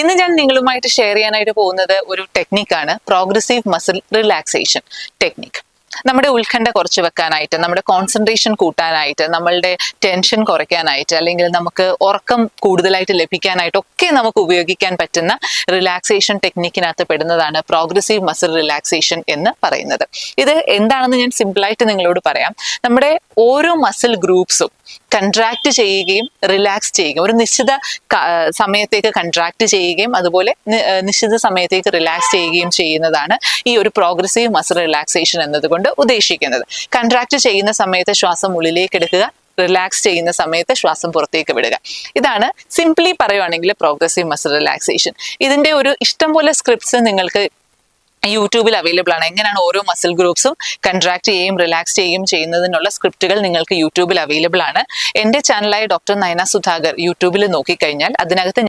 ഇന്ന് ഞാൻ നിങ്ങളുമായിട്ട് ഷെയർ ചെയ്യാനായിട്ട് പോകുന്നത് ഒരു ടെക്നിക്കാണ്, പ്രോഗ്രസീവ് മസിൽ റിലാക്സേഷൻ ടെക്നിക്. നമ്മുടെ ഉത്കണ്ഠ കുറച്ച് വെക്കാനായിട്ട്, നമ്മുടെ കോൺസെൻട്രേഷൻ കൂട്ടാനായിട്ട്, നമ്മളുടെ ടെൻഷൻ കുറയ്ക്കാനായിട്ട്, അല്ലെങ്കിൽ നമുക്ക് ഉറക്കം കൂടുതലായിട്ട് ലഭിക്കാനായിട്ട് ഒക്കെ നമുക്ക് ഉപയോഗിക്കാൻ പറ്റുന്ന റിലാക്സേഷൻ ടെക്നിക്കിനകത്ത് പെടുന്നതാണ് പ്രോഗ്രസീവ് മസിൽ റിലാക്സേഷൻ എന്ന് പറയുന്നത്. ഇത് എന്താണെന്ന് ഞാൻ സിമ്പിളായിട്ട് നിങ്ങളോട് പറയാം. നമ്മുടെ ഓരോ മസിൽ ഗ്രൂപ്പ്സും കൺട്രാക്ട് ചെയ്യുകയും റിലാക്സ് ചെയ്യുകയും, ഒരു നിശ്ചിത സമയത്തേക്ക് കൺട്രാക്ട് ചെയ്യുകയും അതുപോലെ നിശ്ചിത സമയത്തേക്ക് റിലാക്സ് ചെയ്യുകയും ചെയ്യുന്നതാണ് ഈ ഒരു പ്രോഗ്രസീവ് മസിൽ റിലാക്സേഷൻ എന്നതുകൊണ്ട് ഉദ്ദേശിക്കുന്നത്. കൺട്രാക്ട് ചെയ്യുന്ന സമയത്ത് ശ്വാസം ഉള്ളിലേക്ക് എടുക്കുക, റിലാക്സ് ചെയ്യുന്ന സമയത്ത് ശ്വാസം പുറത്തേക്ക് വിടുക. ഇതാണ് സിംപ്ലി പറയുവാണെങ്കിൽ പ്രോഗ്രസീവ് മസിൽ റിലാക്സേഷൻ. ഇതിന്റെ ഒരു ഇഷ്ടംപോലെ സ്ക്രിപ്റ്റ്സ് നിങ്ങൾക്ക് യൂട്യൂബിൽ അവൈലബിൾ ആണ്. എങ്ങനെയാണ് ഓരോ മസിൽ ഗ്രൂപ്പ്സും കൺട്രാക്ട് ചെയ്യുകയും റിലാക്സ് ചെയ്യുകയും ചെയ്യുന്നതിനുള്ള സ്ക്രിപ്റ്റുകൾ നിങ്ങൾക്ക് യൂട്യൂബിൽ അവൈലബിൾ ആണ്. എൻ്റെ ചാനലായ ഡോക്ടർ നയന സുധാകർ യൂട്യൂബിൽ നോക്കിക്കഴിഞ്ഞാൽ അതിനകത്ത്